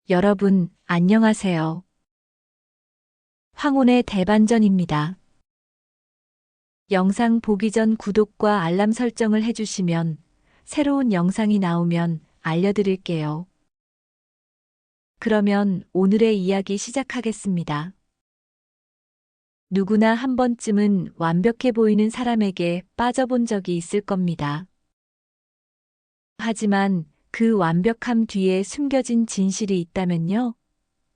여러분, 안녕하세요. 황혼의 대반전입니다. 영상 보기 전 구독과 알람 설정을 해주시면 새로운 영상이 나오면 알려드릴게요. 그러면 오늘의 이야기 시작하겠습니다. 누구나 한 번쯤은 완벽해 보이는 사람에게 빠져본 적이 있을 겁니다. 하지만 그 완벽함 뒤에 숨겨진 진실이 있다면요?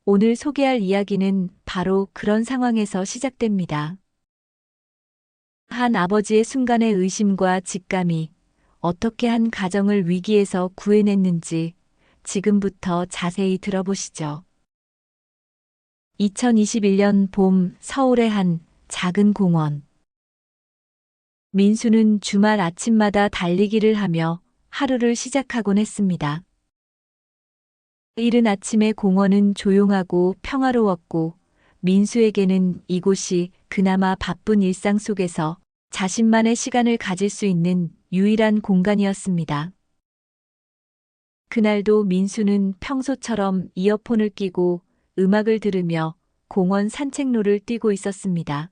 오늘 소개할 이야기는 바로 그런 상황에서 시작됩니다. 한 아버지의 순간의 의심과 직감이 어떻게 한 가정을 위기에서 구해냈는지 지금부터 자세히 들어보시죠. 2021년 봄 서울의 한 작은 공원. 민수는 주말 아침마다 달리기를 하며 하루를 시작하곤 했습니다. 이른 아침에 공원은 조용하고 평화로웠고 민수에게는 이곳이 그나마 바쁜 일상 속에서 자신만의 시간을 가질 수 있는 유일한 공간이었습니다. 그날도 민수는 평소처럼 이어폰을 끼고 음악을 들으며 공원 산책로를 뛰고 있었습니다.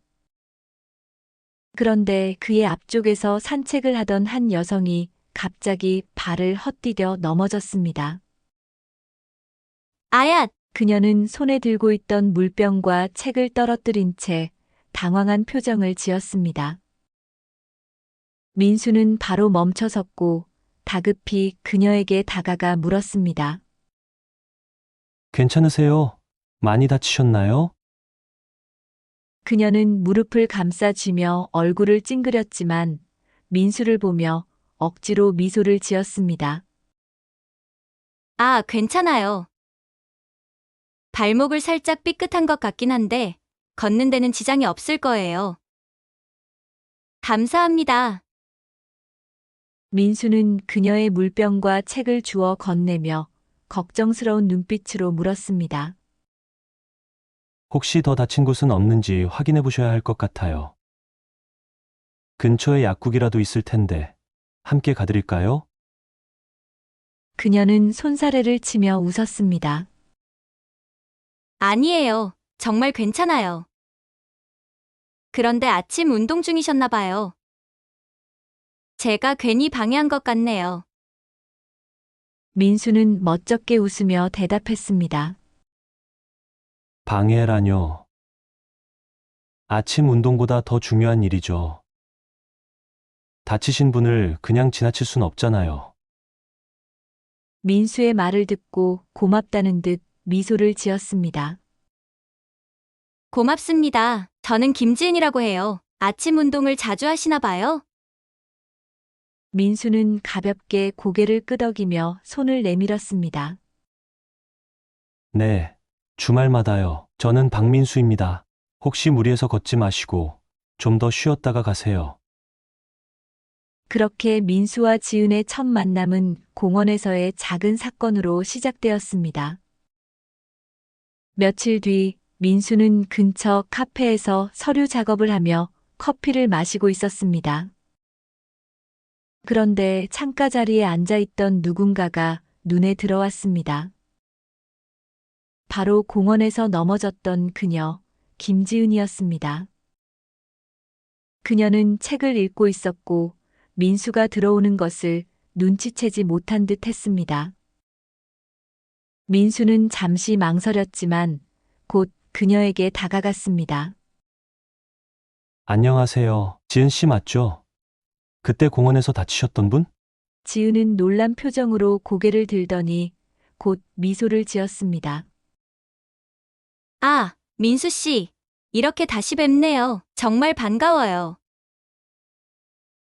그런데 그의 앞쪽에서 산책을 하던 한 여성이 갑자기 발을 헛디뎌 넘어졌습니다. 아야, 그녀는 손에 들고 있던 물병과 책을 떨어뜨린 채 당황한 표정을 지었습니다. 민수는 바로 멈춰섰고 다급히 그녀에게 다가가 물었습니다. 괜찮으세요? 많이 다치셨나요? 그녀는 무릎을 감싸쥐며 얼굴을 찡그렸지만 민수를 보며 억지로 미소를 지었습니다. 괜찮아요. 발목을 살짝 삐끗한 것 같긴 한데, 걷는 데는 지장이 없을 거예요. 감사합니다. 민수는 그녀의 물병과 책을 주워 건네며 걱정스러운 눈빛으로 물었습니다. 혹시 더 다친 곳은 없는지 확인해 보셔야 할 것 같아요. 근처에 약국이라도 있을 텐데 함께 가드릴까요? 그녀는 손사래를 치며 웃었습니다. 아니에요. 정말 괜찮아요. 그런데 아침 운동 중이셨나 봐요. 제가 괜히 방해한 것 같네요. 민수는 멋쩍게 웃으며 대답했습니다. 방해라뇨. 아침 운동보다 더 중요한 일이죠. 다치신 분을 그냥 지나칠 순 없잖아요. 민수의 말을 듣고 고맙다는 듯 미소를 지었습니다. 고맙습니다. 저는 김지은이라고 해요. 아침 운동을 자주 하시나 봐요? 민수는 가볍게 고개를 끄덕이며 손을 내밀었습니다. 네, 주말마다요. 저는 박민수입니다. 혹시 무리해서 걷지 마시고 좀 더 쉬었다가 가세요. 그렇게 민수와 지은의 첫 만남은 공원에서의 작은 사건으로 시작되었습니다. 며칠 뒤 민수는 근처 카페에서 서류 작업을 하며 커피를 마시고 있었습니다. 그런데 창가 자리에 앉아 있던 누군가가 눈에 들어왔습니다. 바로 공원에서 넘어졌던 그녀, 김지은이었습니다. 그녀는 책을 읽고 있었고 민수가 들어오는 것을 눈치채지 못한 듯 했습니다. 민수는 잠시 망설였지만 곧 그녀에게 다가갔습니다. 안녕하세요. 지은 씨 맞죠? 그때 공원에서 다치셨던 분? 지은은 놀란 표정으로 고개를 들더니 곧 미소를 지었습니다. 민수 씨. 이렇게 다시 뵙네요. 정말 반가워요.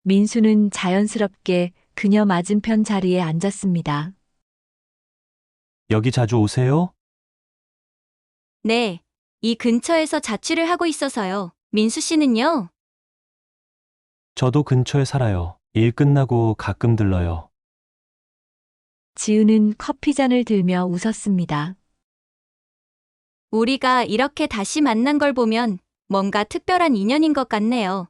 민수는 자연스럽게 그녀 맞은편 자리에 앉았습니다. 여기 자주 오세요? 네. 이 근처에서 자취를 하고 있어서요. 민수 씨는요? 저도 근처에 살아요. 일 끝나고 가끔 들러요. 지은은 커피잔을 들며 웃었습니다. 우리가 이렇게 다시 만난 걸 보면 뭔가 특별한 인연인 것 같네요.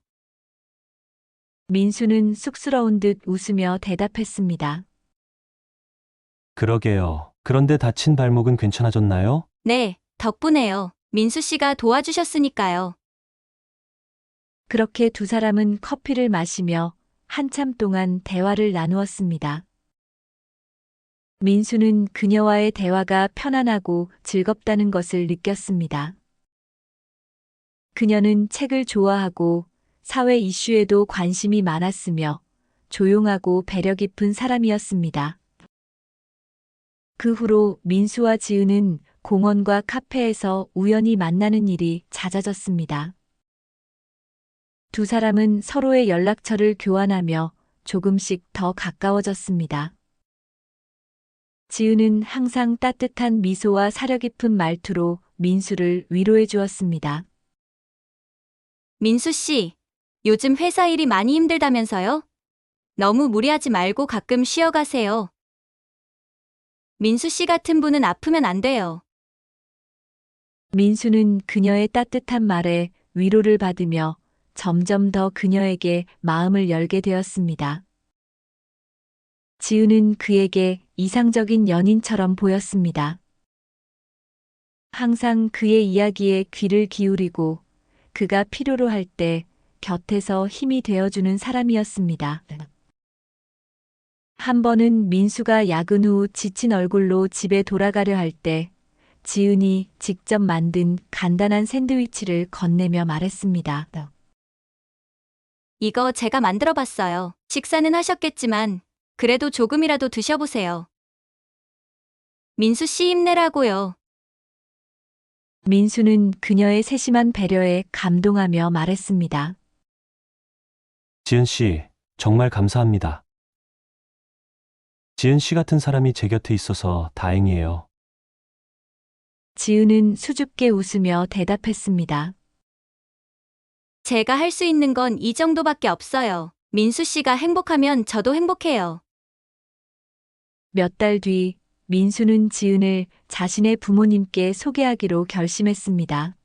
민수는 쑥스러운 듯 웃으며 대답했습니다. 그러게요. 그런데 다친 발목은 괜찮아졌나요? 네, 덕분에요. 민수 씨가 도와주셨으니까요. 그렇게 두 사람은 커피를 마시며 한참 동안 대화를 나누었습니다. 민수는 그녀와의 대화가 편안하고 즐겁다는 것을 느꼈습니다. 그녀는 책을 좋아하고 사회 이슈에도 관심이 많았으며 조용하고 배려 깊은 사람이었습니다. 그 후로 민수와 지은은 공원과 카페에서 우연히 만나는 일이 잦아졌습니다. 두 사람은 서로의 연락처를 교환하며 조금씩 더 가까워졌습니다. 지은은 항상 따뜻한 미소와 사려 깊은 말투로 민수를 위로해 주었습니다. 민수 씨, 요즘 회사 일이 많이 힘들다면서요? 너무 무리하지 말고 가끔 쉬어가세요. 민수 씨 같은 분은 아프면 안 돼요. 민수는 그녀의 따뜻한 말에 위로를 받으며 점점 더 그녀에게 마음을 열게 되었습니다. 지은은 그에게 이상적인 연인처럼 보였습니다. 항상 그의 이야기에 귀를 기울이고 그가 필요로 할 때 곁에서 힘이 되어주는 사람이었습니다. 한 번은 민수가 야근 후 지친 얼굴로 집에 돌아가려 할 때 지은이 직접 만든 간단한 샌드위치를 건네며 말했습니다. 이거 제가 만들어 봤어요. 식사는 하셨겠지만 그래도 조금이라도 드셔보세요. 민수 씨 힘내라고요. 민수는 그녀의 세심한 배려에 감동하며 말했습니다. 지은 씨, 정말 감사합니다. 지은 씨 같은 사람이 제 곁에 있어서 다행이에요. 지은은 수줍게 웃으며 대답했습니다. 제가 할 수 있는 건 이 정도밖에 없어요. 민수 씨가 행복하면 저도 행복해요. 몇 달 뒤 민수는 지은을 자신의 부모님께 소개하기로 결심했습니다.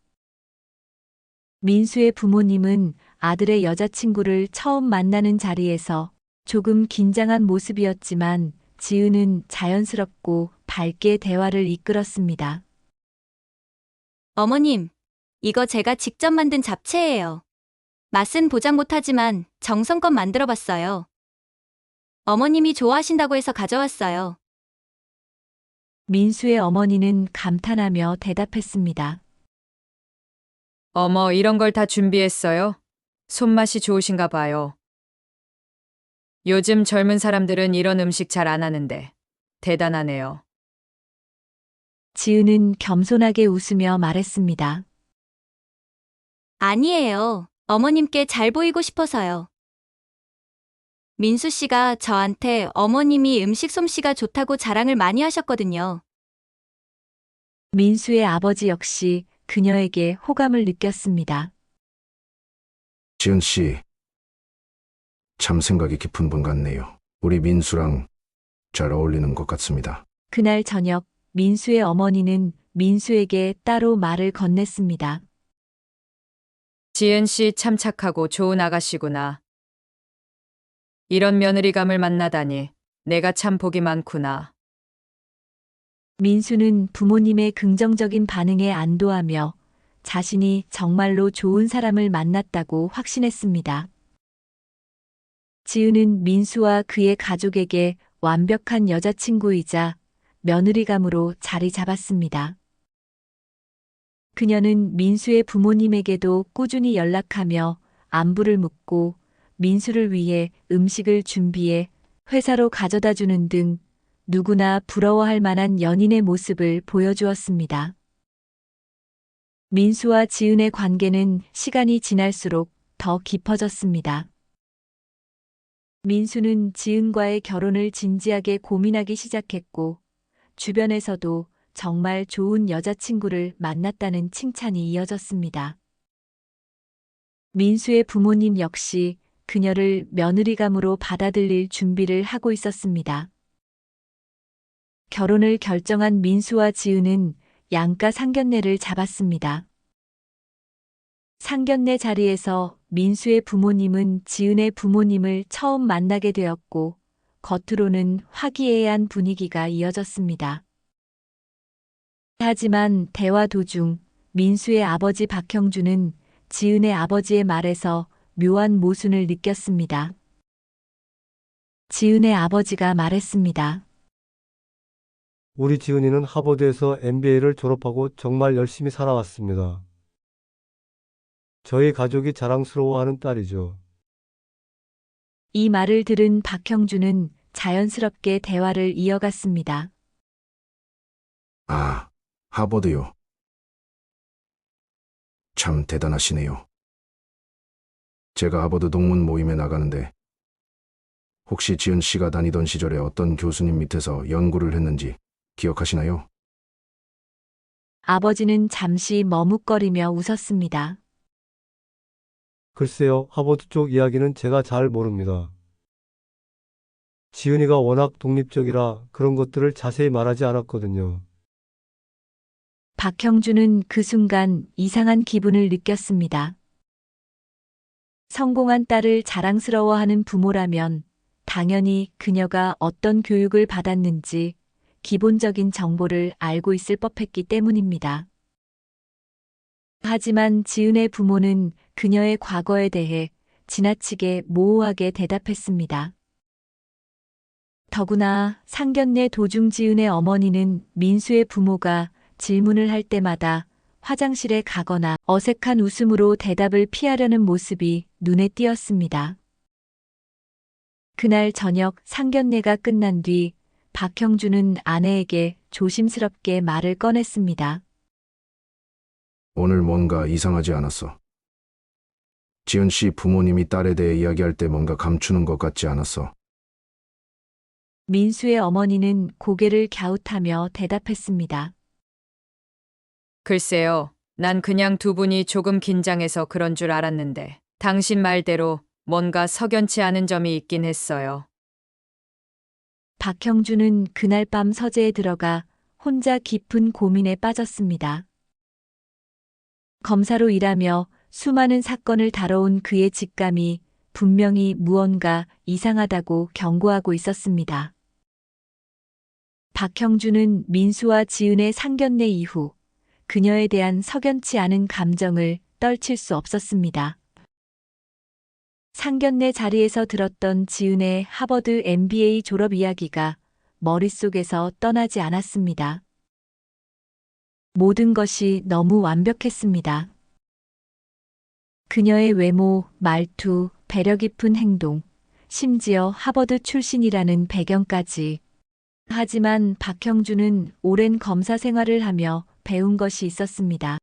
민수의 부모님은 아들의 여자친구를 처음 만나는 자리에서 조금 긴장한 모습이었지만 지은은 자연스럽고 밝게 대화를 이끌었습니다. 어머님, 이거 제가 직접 만든 잡채예요. 맛은 보장 못하지만 정성껏 만들어 봤어요. 어머님이 좋아하신다고 해서 가져왔어요. 민수의 어머니는 감탄하며 대답했습니다. 어머, 이런 걸 다 준비했어요? 손맛이 좋으신가 봐요. 요즘 젊은 사람들은 이런 음식 잘 안 하는데 대단하네요. 지은은 겸손하게 웃으며 말했습니다. 아니에요. 어머님께 잘 보이고 싶어서요. 민수 씨가 저한테 어머님이 음식 솜씨가 좋다고 자랑을 많이 하셨거든요. 민수의 아버지 역시 그녀에게 호감을 느꼈습니다. 지은 씨, 참 생각이 깊은 분 같네요. 우리 민수랑 잘 어울리는 것 같습니다. 그날 저녁 민수의 어머니는 민수에게 따로 말을 건넸습니다. 지은 씨 참 착하고 좋은 아가씨구나. 이런 며느리감을 만나다니 내가 참 복이 많구나. 민수는 부모님의 긍정적인 반응에 안도하며 자신이 정말로 좋은 사람을 만났다고 확신했습니다. 지은은 민수와 그의 가족에게 완벽한 여자친구이자 며느리감으로 자리 잡았습니다. 그녀는 민수의 부모님에게도 꾸준히 연락하며 안부를 묻고 민수를 위해 음식을 준비해 회사로 가져다 주는 등 누구나 부러워할 만한 연인의 모습을 보여주었습니다. 민수와 지은의 관계는 시간이 지날수록 더 깊어졌습니다. 민수는 지은과의 결혼을 진지하게 고민하기 시작했고, 주변에서도 정말 좋은 여자친구를 만났다는 칭찬이 이어졌습니다. 민수의 부모님 역시 그녀를 며느리감으로 받아들일 준비를 하고 있었습니다. 결혼을 결정한 민수와 지은은 양가 상견례를 잡았습니다. 상견례 자리에서 민수의 부모님은 지은의 부모님을 처음 만나게 되었고, 겉으로는 화기애애한 분위기가 이어졌습니다. 하지만 대화 도중 민수의 아버지 박형준은 지은의 아버지의 말에서 묘한 모순을 느꼈습니다. 지은의 아버지가 말했습니다. 우리 지은이는 하버드에서 MBA를 졸업하고 정말 열심히 살아왔습니다. 저희 가족이 자랑스러워하는 딸이죠. 이 말을 들은 박형준은 자연스럽게 대화를 이어갔습니다. 아, 하버드요. 참 대단하시네요. 제가 하버드 동문 모임에 나가는데 혹시 지은 씨가 다니던 시절에 어떤 교수님 밑에서 연구를 했는지 기억하시나요? 아버지는 잠시 머뭇거리며 웃었습니다. 글쎄요, 하버드 쪽 이야기는 제가 잘 모릅니다. 지은이가 워낙 독립적이라 그런 것들을 자세히 말하지 않았거든요. 박형준은 그 순간 이상한 기분을 느꼈습니다. 성공한 딸을 자랑스러워하는 부모라면 당연히 그녀가 어떤 교육을 받았는지 기본적인 정보를 알고 있을 법했기 때문입니다. 하지만 지은의 부모는 그녀의 과거에 대해 지나치게 모호하게 대답했습니다. 더구나 상견례 도중 지은의 어머니는 민수의 부모가 질문을 할 때마다 화장실에 가거나 어색한 웃음으로 대답을 피하려는 모습이 눈에 띄었습니다. 그날 저녁 상견례가 끝난 뒤 박형준은 아내에게 조심스럽게 말을 꺼냈습니다. 오늘 뭔가 이상하지 않았어. 지은 씨 부모님이 딸에 대해 이야기할 때 뭔가 감추는 것 같지 않았어. 민수의 어머니는 고개를 갸웃하며 대답했습니다. 글쎄요, 난 그냥 두 분이 조금 긴장해서 그런 줄 알았는데 당신 말대로 뭔가 석연치 않은 점이 있긴 했어요. 박형준은 그날 밤 서재에 들어가 혼자 깊은 고민에 빠졌습니다. 검사로 일하며 수많은 사건을 다뤄온 그의 직감이 분명히 무언가 이상하다고 경고하고 있었습니다. 박형준은 민수와 지은의 상견례 이후 그녀에 대한 석연치 않은 감정을 떨칠 수 없었습니다. 상견례 자리에서 들었던 지은의 하버드 MBA 졸업 이야기가 머릿속에서 떠나지 않았습니다. 모든 것이 너무 완벽했습니다. 그녀의 외모, 말투, 배려 깊은 행동, 심지어 하버드 출신이라는 배경까지. 하지만 박형준은 오랜 검사 생활을 하며 배운 것이 있었습니다.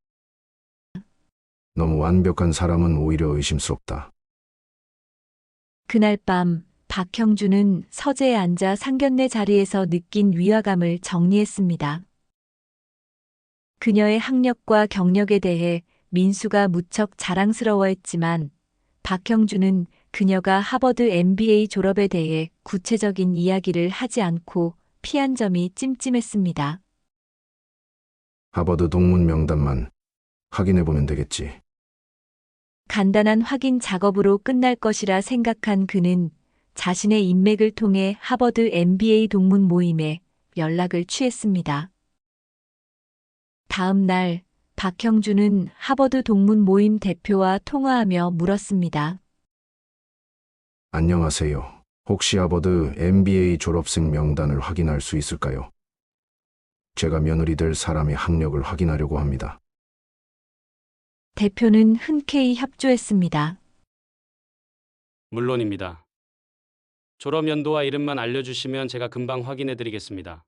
너무 완벽한 사람은 오히려 의심스럽다. 그날 밤 박형준은 서재에 앉아 상견례 자리에서 느낀 위화감을 정리했습니다. 그녀의 학력과 경력에 대해 민수가 무척 자랑스러워했지만 박형준은 그녀가 하버드 MBA 졸업에 대해 구체적인 이야기를 하지 않고 피한 점이 찜찜했습니다. 하버드 동문 명단만 확인해보면 되겠지. 간단한 확인 작업으로 끝날 것이라 생각한 그는 자신의 인맥을 통해 하버드 MBA 동문 모임에 연락을 취했습니다. 다음 날 박형준은 하버드 동문 모임 대표와 통화하며 물었습니다. 안녕하세요. 혹시 하버드 MBA 졸업생 명단을 확인할 수 있을까요? 제가 며느리 될 사람의 학력을 확인하려고 합니다. 대표는 흔쾌히 협조했습니다. 물론입니다. 졸업 연도와 이름만 알려주시면 제가 금방 확인해드리겠습니다.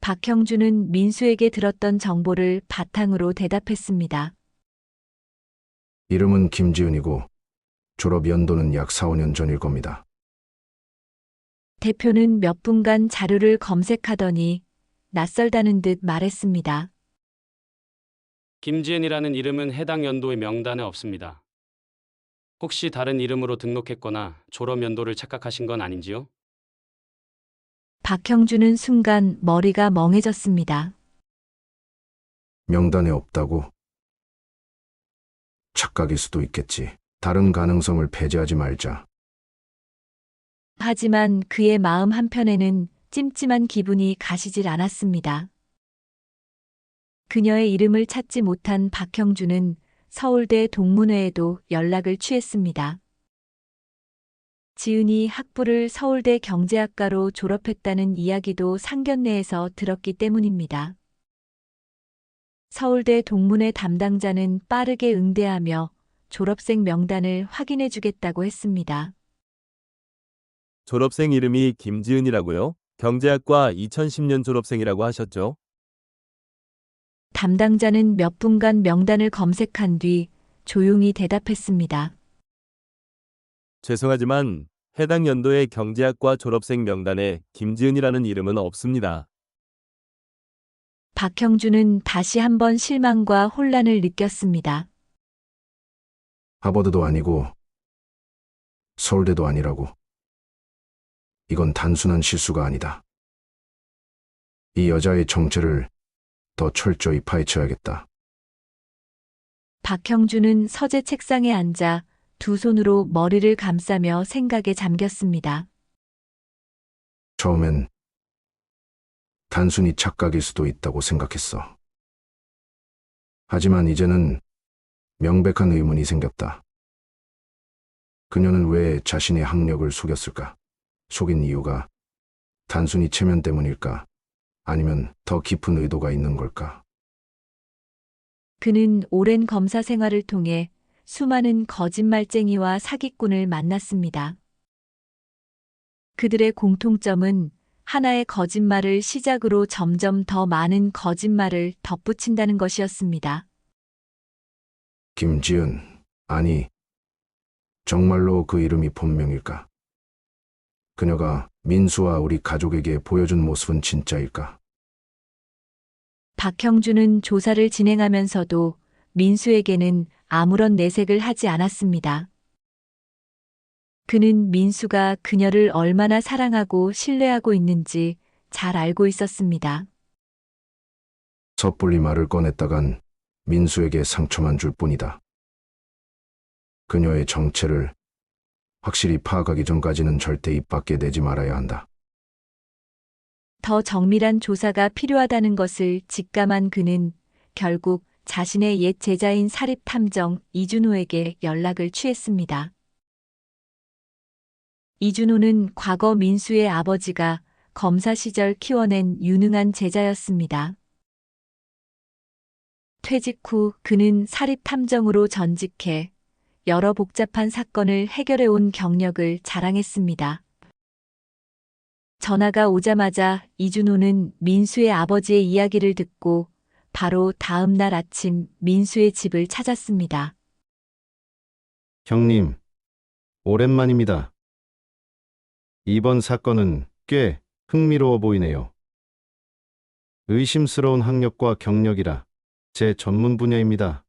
박형준은 민수에게 들었던 정보를 바탕으로 대답했습니다. 이름은 김지은이고 졸업 연도는 약 4, 5년 전일 겁니다. 대표는 몇 분간 자료를 검색하더니 낯설다는 듯 말했습니다. 김지은이라는 이름은 해당 연도의 명단에 없습니다. 혹시 다른 이름으로 등록했거나 졸업 연도를 착각하신 건 아닌지요? 박형준은 순간 머리가 멍해졌습니다. 명단에 없다고? 착각일 수도 있겠지. 다른 가능성을 배제하지 말자. 하지만 그의 마음 한편에는 찜찜한 기분이 가시질 않았습니다. 그녀의 이름을 찾지 못한 박형준은 서울대 동문회에도 연락을 취했습니다. 지은이 학부를 서울대 경제학과로 졸업했다는 이야기도 상견례에서 들었기 때문입니다. 서울대 동문회 담당자는 빠르게 응대하며 졸업생 명단을 확인해 주겠다고 했습니다. 졸업생 이름이 김지은이라고요? 경제학과 2010년 졸업생이라고 하셨죠? 담당자는 몇 분간 명단을 검색한 뒤 조용히 대답했습니다. 죄송하지만 해당 연도의 경제학과 졸업생 명단에 김지은이라는 이름은 없습니다. 박형준은 다시 한번 실망과 혼란을 느꼈습니다. 하버드도 아니고 서울대도 아니라고. 이건 단순한 실수가 아니다. 이 여자의 정체를 더 철저히 파헤쳐야겠다. 박형준은 서재 책상에 앉아 두 손으로 머리를 감싸며 생각에 잠겼습니다. 처음엔 단순히 착각일 수도 있다고 생각했어. 하지만 이제는 명백한 의문이 생겼다. 그녀는 왜 자신의 학력을 속였을까? 속인 이유가 단순히 체면 때문일까? 아니면 더 깊은 의도가 있는 걸까? 그는 오랜 검사 생활을 통해 수많은 거짓말쟁이와 사기꾼을 만났습니다. 그들의 공통점은 하나의 거짓말을 시작으로 점점 더 많은 거짓말을 덧붙인다는 것이었습니다. 김지은, 아니, 정말로 그 이름이 본명일까? 그녀가 민수와 우리 가족에게 보여준 모습은 진짜일까? 박형준은 조사를 진행하면서도 민수에게는 아무런 내색을 하지 않았습니다. 그는 민수가 그녀를 얼마나 사랑하고 신뢰하고 있는지 잘 알고 있었습니다. 섣불리 말을 꺼냈다간 민수에게 상처만 줄 뿐이다. 그녀의 정체를 확실히 파악하기 전까지는 절대 입 밖에 내지 말아야 한다. 더 정밀한 조사가 필요하다는 것을 직감한 그는 결국 자신의 옛 제자인 사립탐정 이준호에게 연락을 취했습니다. 이준호는 과거 민수의 아버지가 검사 시절 키워낸 유능한 제자였습니다. 퇴직 후 그는 사립탐정으로 전직해 여러 복잡한 사건을 해결해온 경력을 자랑했습니다. 전화가 오자마자 이준호는 민수의 아버지의 이야기를 듣고 바로 다음 날 아침 민수의 집을 찾았습니다. 형님, 오랜만입니다. 이번 사건은 꽤 흥미로워 보이네요. 의심스러운 학력과 경력이라 제 전문 분야입니다.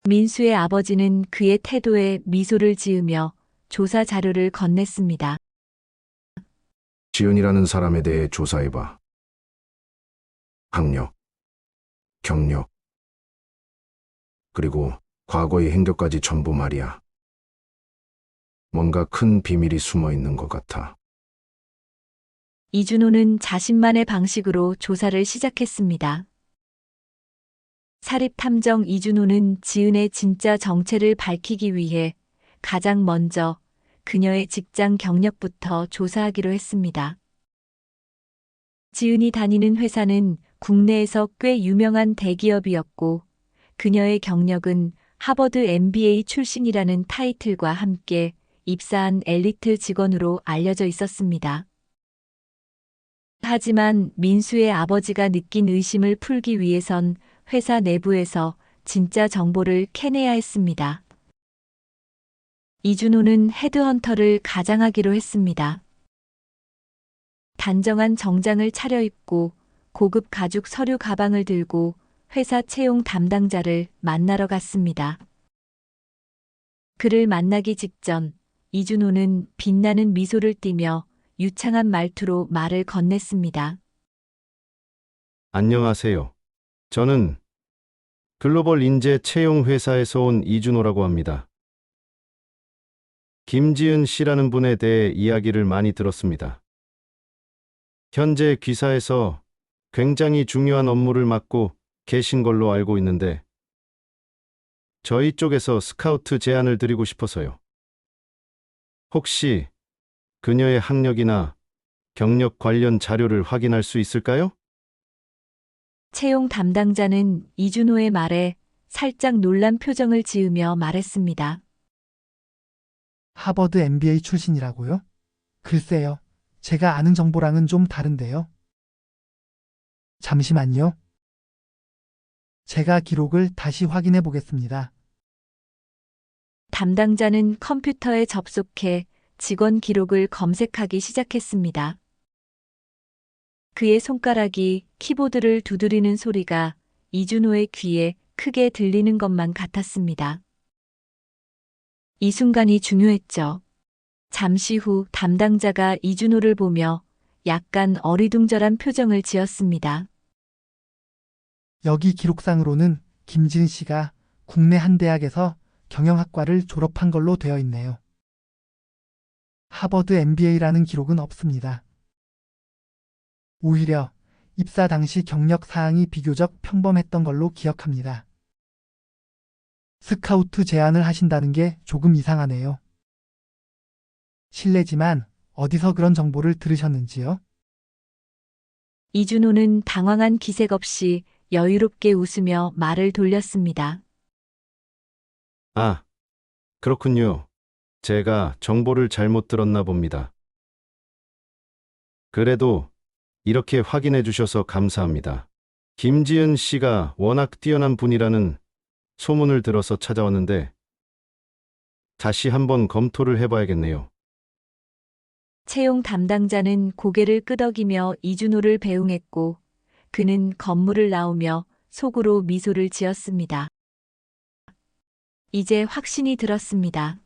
민수의 아버지는 그의 태도에 미소를 지으며 조사 자료를 건넸습니다. 지은이라는 사람에 대해 조사해봐. 학력, 경력, 그리고 과거의 행적까지 전부 말이야. 뭔가 큰 비밀이 숨어 있는 것 같아. 이준호는 자신만의 방식으로 조사를 시작했습니다. 사립탐정 이준호는 지은의 진짜 정체를 밝히기 위해 가장 먼저 그녀의 직장 경력부터 조사하기로 했습니다. 지은이 다니는 회사는 국내에서 꽤 유명한 대기업이었고 그녀의 경력은 하버드 MBA 출신이라는 타이틀과 함께 입사한 엘리트 직원으로 알려져 있었습니다. 하지만 민수의 아버지가 느낀 의심을 풀기 위해선 회사 내부에서 진짜 정보를 캐내야 했습니다. 이준호는 헤드헌터를 가장하기로 했습니다. 단정한 정장을 차려입고 고급 가죽 서류 가방을 들고 회사 채용 담당자를 만나러 갔습니다. 그를 만나기 직전 이준호는 빛나는 미소를 띠며 유창한 말투로 말을 건넸습니다. 안녕하세요. 저는 글로벌 인재 채용 회사에서 온 이준호라고 합니다. 김지은 씨라는 분에 대해 이야기를 많이 들었습니다. 현재 귀사에서 굉장히 중요한 업무를 맡고 계신 걸로 알고 있는데 저희 쪽에서 스카우트 제안을 드리고 싶어서요. 혹시 그녀의 학력이나 경력 관련 자료를 확인할 수 있을까요? 채용 담당자는 이준호의 말에 살짝 놀란 표정을 지으며 말했습니다. 하버드 MBA 출신이라고요? 글쎄요. 제가 아는 정보랑은 좀 다른데요. 잠시만요. 제가 기록을 다시 확인해 보겠습니다. 담당자는 컴퓨터에 접속해 직원 기록을 검색하기 시작했습니다. 그의 손가락이 키보드를 두드리는 소리가 이준호의 귀에 크게 들리는 것만 같았습니다. 이 순간이 중요했죠. 잠시 후 담당자가 이준호를 보며 약간 어리둥절한 표정을 지었습니다. 여기 기록상으로는 김지은 씨가 국내 한 대학에서 경영학과를 졸업한 걸로 되어 있네요. 하버드 MBA라는 기록은 없습니다. 오히려 입사 당시 경력 사항이 비교적 평범했던 걸로 기억합니다. 스카우트 제안을 하신다는 게 조금 이상하네요. 실례지만 어디서 그런 정보를 들으셨는지요? 이준호는 당황한 기색 없이 여유롭게 웃으며 말을 돌렸습니다. 아, 그렇군요. 제가 정보를 잘못 들었나 봅니다. 그래도 이렇게 확인해 주셔서 감사합니다. 김지은 씨가 워낙 뛰어난 분이라는 소문을 들어서 찾아왔는데 다시 한번 검토를 해봐야겠네요. 채용 담당자는 고개를 끄덕이며 이준호를 배웅했고 그는 건물을 나오며 속으로 미소를 지었습니다. 이제 확신이 들었습니다.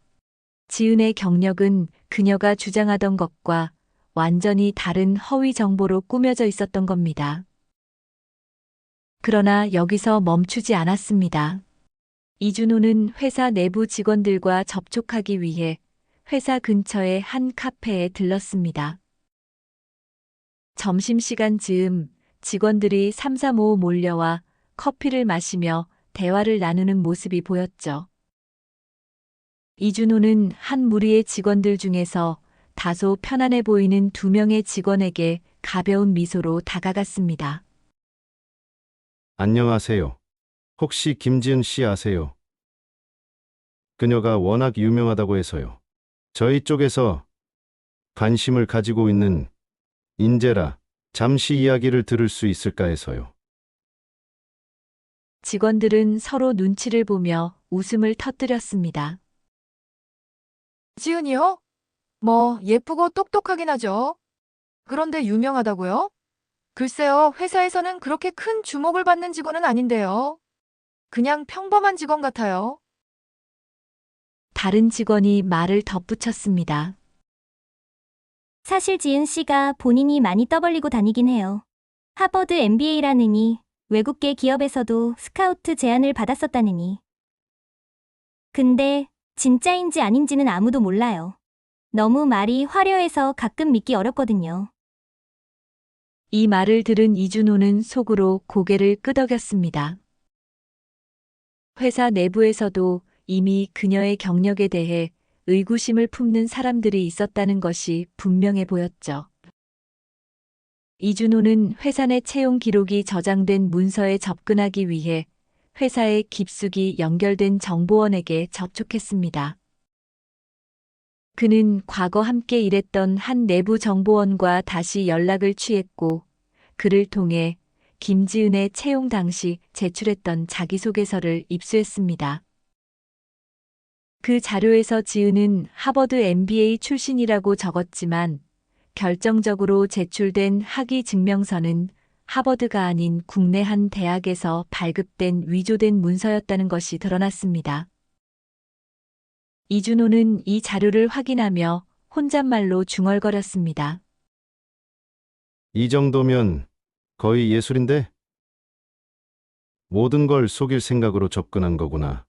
지은의 경력은 그녀가 주장하던 것과 완전히 다른 허위 정보로 꾸며져 있었던 겁니다. 그러나 여기서 멈추지 않았습니다. 이준호는 회사 내부 직원들과 접촉하기 위해 회사 근처의 한 카페에 들렀습니다. 점심시간 즈음 직원들이 삼삼오오 몰려와 커피를 마시며 대화를 나누는 모습이 보였죠. 이준호는 한 무리의 직원들 중에서 다소 편안해 보이는 두 명의 직원에게 가벼운 미소로 다가갔습니다. 안녕하세요. 혹시 김지은 씨 아세요? 그녀가 워낙 유명하다고 해서요. 저희 쪽에서 관심을 가지고 있는 인재라 잠시 이야기를 들을 수 있을까 해서요. 직원들은 서로 눈치를 보며 웃음을 터뜨렸습니다. 지은이요? 뭐 예쁘고 똑똑하긴 하죠. 그런데 유명하다고요? 글쎄요, 회사에서는 그렇게 큰 주목을 받는 직원은 아닌데요. 그냥 평범한 직원 같아요. 다른 직원이 말을 덧붙였습니다. 사실 지은 씨가 본인이 많이 떠벌리고 다니긴 해요. 하버드 MBA라느니 외국계 기업에서도 스카우트 제안을 받았었다느니. 근데 진짜인지 아닌지는 아무도 몰라요. 너무 말이 화려해서 가끔 믿기 어렵거든요. 이 말을 들은 이준호는 속으로 고개를 끄덕였습니다. 회사 내부에서도 이미 그녀의 경력에 대해 의구심을 품는 사람들이 있었다는 것이 분명해 보였죠. 이준호는 회사 내 채용 기록이 저장된 문서에 접근하기 위해 회사의 깊숙이 연결된 정보원에게 접촉했습니다. 그는 과거 함께 일했던 한 내부 정보원과 다시 연락을 취했고 그를 통해 김지은의 채용 당시 제출했던 자기소개서를 입수했습니다. 그 자료에서 지은은 하버드 MBA 출신이라고 적었지만 결정적으로 제출된 학위 증명서는 하버드가 아닌 국내 한 대학에서 발급된 위조된 문서였다는 것이 드러났습니다. 이준호는 이 자료를 확인하며 혼잣말로 중얼거렸습니다. 이 정도면 거의 예술인데? 모든 걸 속일 생각으로 접근한 거구나.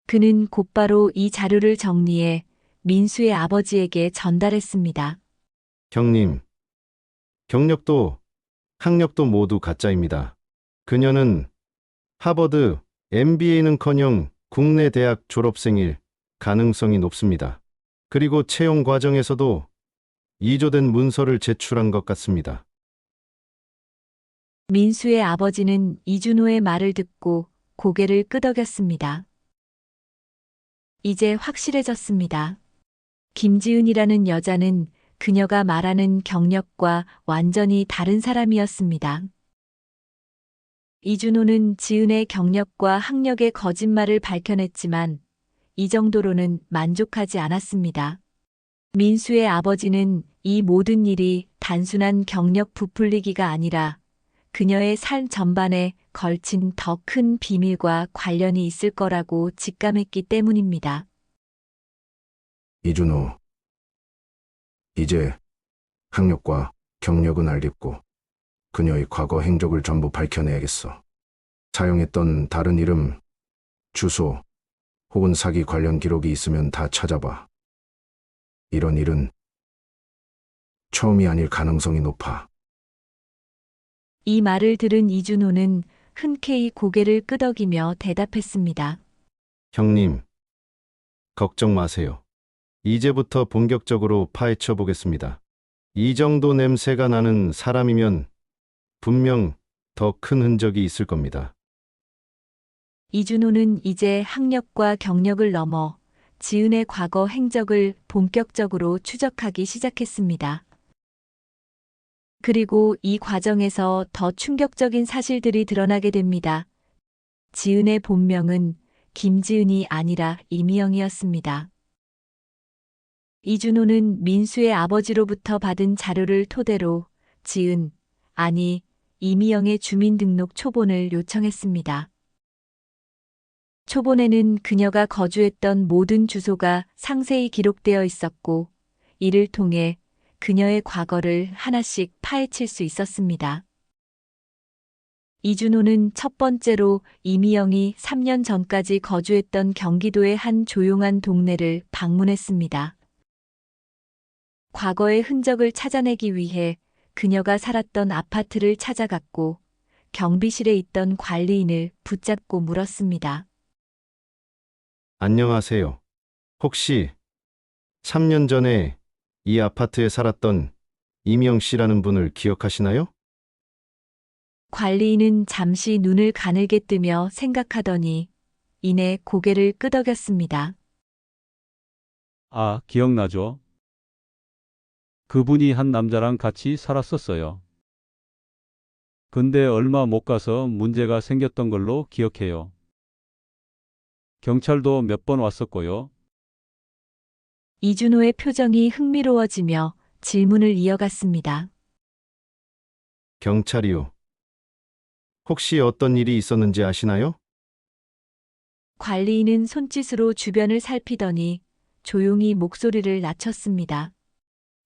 그는 곧바로 이 자료를 정리해 민수의 아버지에게 전달했습니다. 형님, 경력도 학력도 모두 가짜입니다. 그녀는 하버드 MBA는커녕 국내 대학 졸업생일 가능성이 높습니다. 그리고 채용 과정에서도 위조된 문서를 제출한 것 같습니다. 민수의 아버지는 이준호의 말을 듣고 고개를 끄덕였습니다. 이제 확실해졌습니다. 김지은이라는 여자는 그녀가 말하는 경력과 완전히 다른 사람이었습니다. 이준호는 지은의 경력과 학력의 거짓말을 밝혀냈지만 이 정도로는 만족하지 않았습니다. 민수의 아버지는 이 모든 일이 단순한 경력 부풀리기가 아니라 그녀의 삶 전반에 걸친 더 큰 비밀과 관련이 있을 거라고 직감했기 때문입니다. 이준호, 이제 학력과 경력은 알겠고 그녀의 과거 행적을 전부 밝혀내야겠어. 사용했던 다른 이름, 주소, 혹은 사기 관련 기록이 있으면 다 찾아봐. 이런 일은 처음이 아닐 가능성이 높아. 이 말을 들은 이준호는 흔쾌히 고개를 끄덕이며 대답했습니다. 형님, 걱정 마세요. 이제부터 본격적으로 파헤쳐 보겠습니다. 이 정도 냄새가 나는 사람이면 분명 더 큰 흔적이 있을 겁니다. 이준호는 이제 학력과 경력을 넘어 지은의 과거 행적을 본격적으로 추적하기 시작했습니다. 그리고 이 과정에서 더 충격적인 사실들이 드러나게 됩니다. 지은의 본명은 김지은이 아니라 이미영이었습니다. 이준호는 민수의 아버지로부터 받은 자료를 토대로 지은, 아니 이미영의 주민등록 초본을 요청했습니다. 초본에는 그녀가 거주했던 모든 주소가 상세히 기록되어 있었고, 이를 통해 그녀의 과거를 하나씩 파헤칠 수 있었습니다. 이준호는 첫 번째로 이미영이 3년 전까지 거주했던 경기도의 한 조용한 동네를 방문했습니다. 과거의 흔적을 찾아내기 위해 그녀가 살았던 아파트를 찾아갔고 경비실에 있던 관리인을 붙잡고 물었습니다. 안녕하세요. 혹시 3년 전에 이 아파트에 살았던 이미영 씨라는 분을 기억하시나요? 관리인은 잠시 눈을 가늘게 뜨며 생각하더니 이내 고개를 끄덕였습니다. 아, 기억나죠? 그분이 한 남자랑 같이 살았었어요. 근데 얼마 못 가서 문제가 생겼던 걸로 기억해요. 경찰도 몇 번 왔었고요. 이준호의 표정이 흥미로워지며 질문을 이어갔습니다. 경찰이요. 혹시 어떤 일이 있었는지 아시나요? 관리인은 손짓으로 주변을 살피더니 조용히 목소리를 낮췄습니다.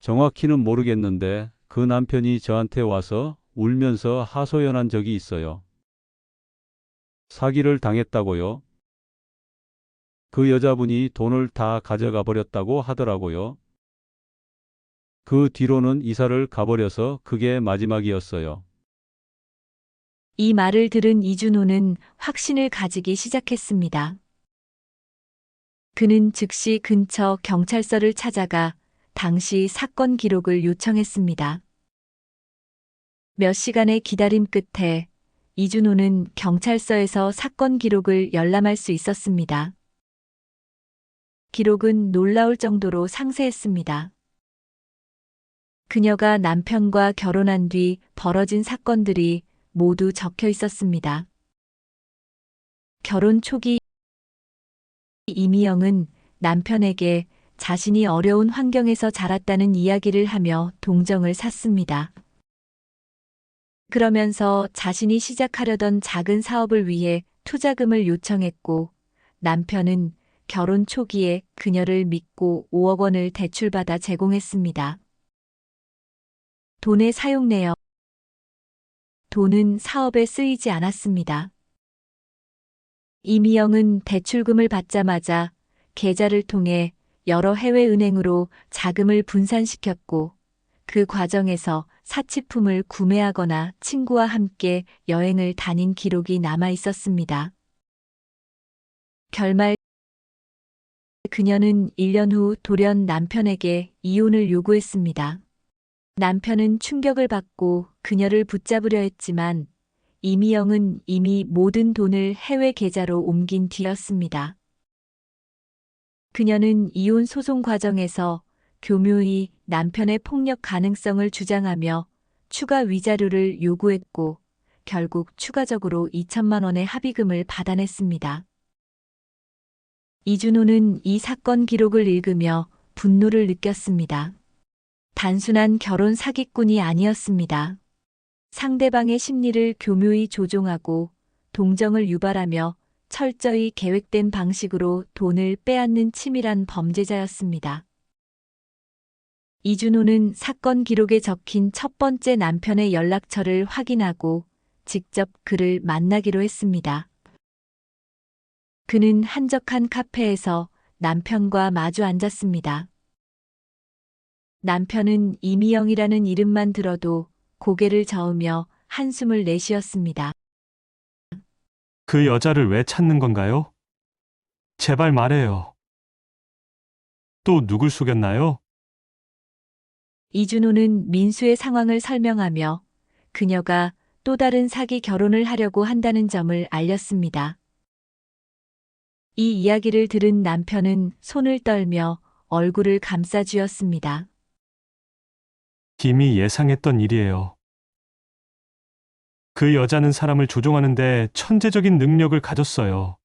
정확히는 모르겠는데 그 남편이 저한테 와서 울면서 하소연한 적이 있어요. 사기를 당했다고요. 그 여자분이 돈을 다 가져가 버렸다고 하더라고요. 그 뒤로는 이사를 가버려서 그게 마지막이었어요. 이 말을 들은 이준호는 확신을 가지기 시작했습니다. 그는 즉시 근처 경찰서를 찾아가 당시 사건 기록을 요청했습니다. 몇 시간의 기다림 끝에 이준호는 경찰서에서 사건 기록을 열람할 수 있었습니다. 기록은 놀라울 정도로 상세했습니다. 그녀가 남편과 결혼한 뒤 벌어진 사건들이 모두 적혀 있었습니다. 결혼 초기 이미영은 남편에게 자신이 어려운 환경에서 자랐다는 이야기를 하며 동정을 샀습니다. 그러면서 자신이 시작하려던 작은 사업을 위해 투자금을 요청했고 남편은 결혼 초기에 그녀를 믿고 5억 원을 대출받아 제공했습니다. 돈의 사용 내역. 돈은 사업에 쓰이지 않았습니다. 이미영은 대출금을 받자마자 계좌를 통해 여러 해외 은행으로 자금을 분산시켰고 그 과정에서 사치품을 구매하거나 친구와 함께 여행을 다닌 기록이 남아 있었습니다. 결말 그녀는 1년 후 돌연 남편에게 이혼을 요구했습니다. 남편은 충격을 받고 그녀를 붙잡으려 했지만 이미영은 이미 모든 돈을 해외 계좌로 옮긴 뒤였습니다. 그녀는 이혼 소송 과정에서 교묘히 남편의 폭력 가능성을 주장하며 추가 위자료를 요구했고 결국 추가적으로 2천만 원의 합의금을 받아냈습니다. 이준호는 이 사건 기록을 읽으며 분노를 느꼈습니다. 단순한 결혼 사기꾼이 아니었습니다. 상대방의 심리를 교묘히 조종하고 동정을 유발하며 철저히 계획된 방식으로 돈을 빼앗는 치밀한 범죄자였습니다. 이준호는 사건 기록에 적힌 첫 번째 남편의 연락처를 확인하고 직접 그를 만나기로 했습니다. 그는 한적한 카페에서 남편과 마주 앉았습니다. 남편은 이미영이라는 이름만 들어도 고개를 저으며 한숨을 내쉬었습니다. 그 여자를 왜 찾는 건가요? 제발 말해요. 또 누굴 속였나요? 이준호는 민수의 상황을 설명하며 그녀가 또 다른 사기 결혼을 하려고 한다는 점을 알렸습니다. 이 이야기를 들은 남편은 손을 떨며 얼굴을 감싸쥐었습니다. 이미 예상했던 일이에요. 그 여자는 사람을 조종하는데 천재적인 능력을 가졌어요.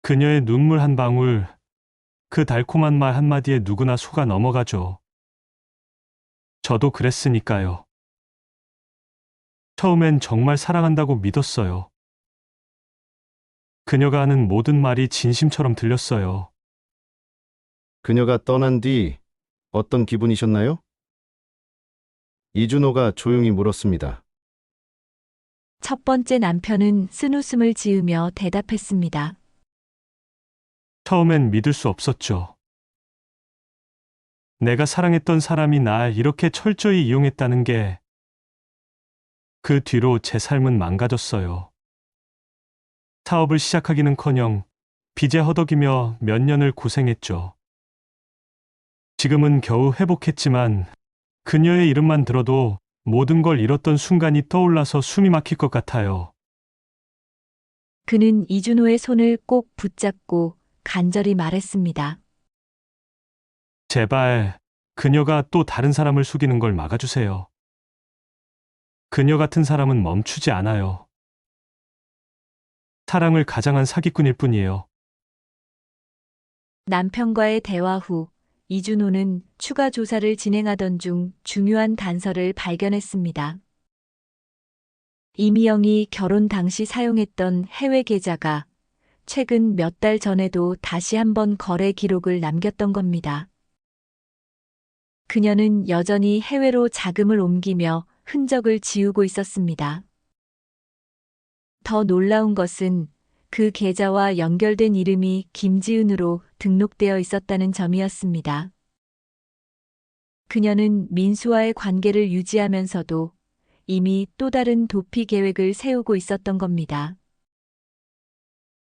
그녀의 눈물 한 방울, 그 달콤한 말 한마디에 누구나 속아 넘어가죠. 저도 그랬으니까요. 처음엔 정말 사랑한다고 믿었어요. 그녀가 하는 모든 말이 진심처럼 들렸어요. 그녀가 떠난 뒤 어떤 기분이셨나요? 이준호가 조용히 물었습니다. 첫 번째 남편은 쓴웃음을 지으며 대답했습니다. 처음엔 믿을 수 없었죠. 내가 사랑했던 사람이 날 이렇게 철저히 이용했다는 게 그 뒤로 제 삶은 망가졌어요. 사업을 시작하기는커녕 빚에 허덕이며 몇 년을 고생했죠. 지금은 겨우 회복했지만 그녀의 이름만 들어도 모든 걸 잃었던 순간이 떠올라서 숨이 막힐 것 같아요. 그는 이준호의 손을 꼭 붙잡고 간절히 말했습니다. 제발 그녀가 또 다른 사람을 속이는 걸 막아주세요. 그녀 같은 사람은 멈추지 않아요. 사랑을 가장한 사기꾼일 뿐이에요. 남편과의 대화 후 이준호는 추가 조사를 진행하던 중 중요한 단서를 발견했습니다. 이미영이 결혼 당시 사용했던 해외 계좌가 최근 몇 달 전에도 다시 한번 거래 기록을 남겼던 겁니다. 그녀는 여전히 해외로 자금을 옮기며 흔적을 지우고 있었습니다. 더 놀라운 것은 그 계좌와 연결된 이름이 김지은으로 등록되어 있었다는 점이었습니다. 그녀는 민수와의 관계를 유지하면서도 이미 또 다른 도피 계획을 세우고 있었던 겁니다.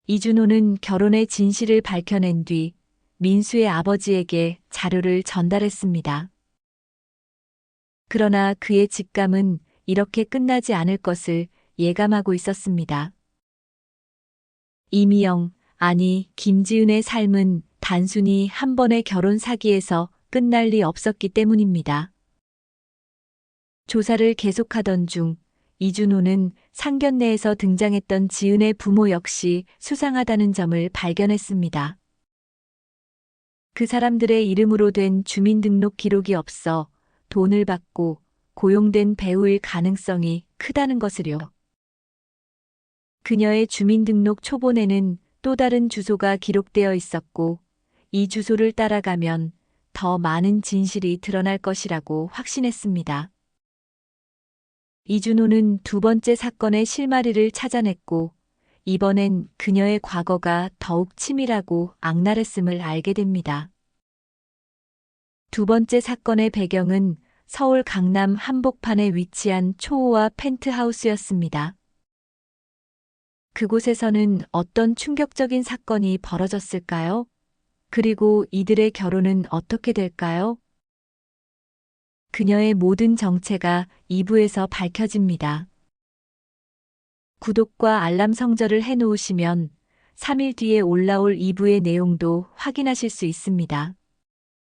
이준호는 결혼의 진실을 밝혀낸 뒤 민수의 아버지에게 자료를 전달했습니다. 그러나 그의 직감은 이렇게 끝나지 않을 것을 예감하고 있었습니다. 이미영, 아니 김지은의 삶은 단순히 한 번의 결혼 사기에서 끝날 리 없었기 때문입니다. 조사를 계속하던 중 이준호는 상견례에서 등장했던 지은의 부모 역시 수상하다는 점을 발견했습니다. 그 사람들의 이름으로 된 주민등록 기록이 없어 돈을 받고 고용된 배우일 가능성이 크다는 것을요. 그녀의 주민등록 초본에는 또 다른 주소가 기록되어 있었고 이 주소를 따라가면 더 많은 진실이 드러날 것이라고 확신했습니다. 이준호는 두 번째 사건의 실마리를 찾아냈고 이번엔 그녀의 과거가 더욱 치밀하고 악랄했음을 알게 됩니다. 두 번째 사건의 배경은 서울 강남 한복판에 위치한 초호화 펜트하우스였습니다. 그곳에서는 어떤 충격적인 사건이 벌어졌을까요? 그리고 이들의 결혼은 어떻게 될까요? 그녀의 모든 정체가 2부에서 밝혀집니다. 구독과 알람 성절을 해놓으시면 3일 뒤에 올라올 2부의 내용도 확인하실 수 있습니다.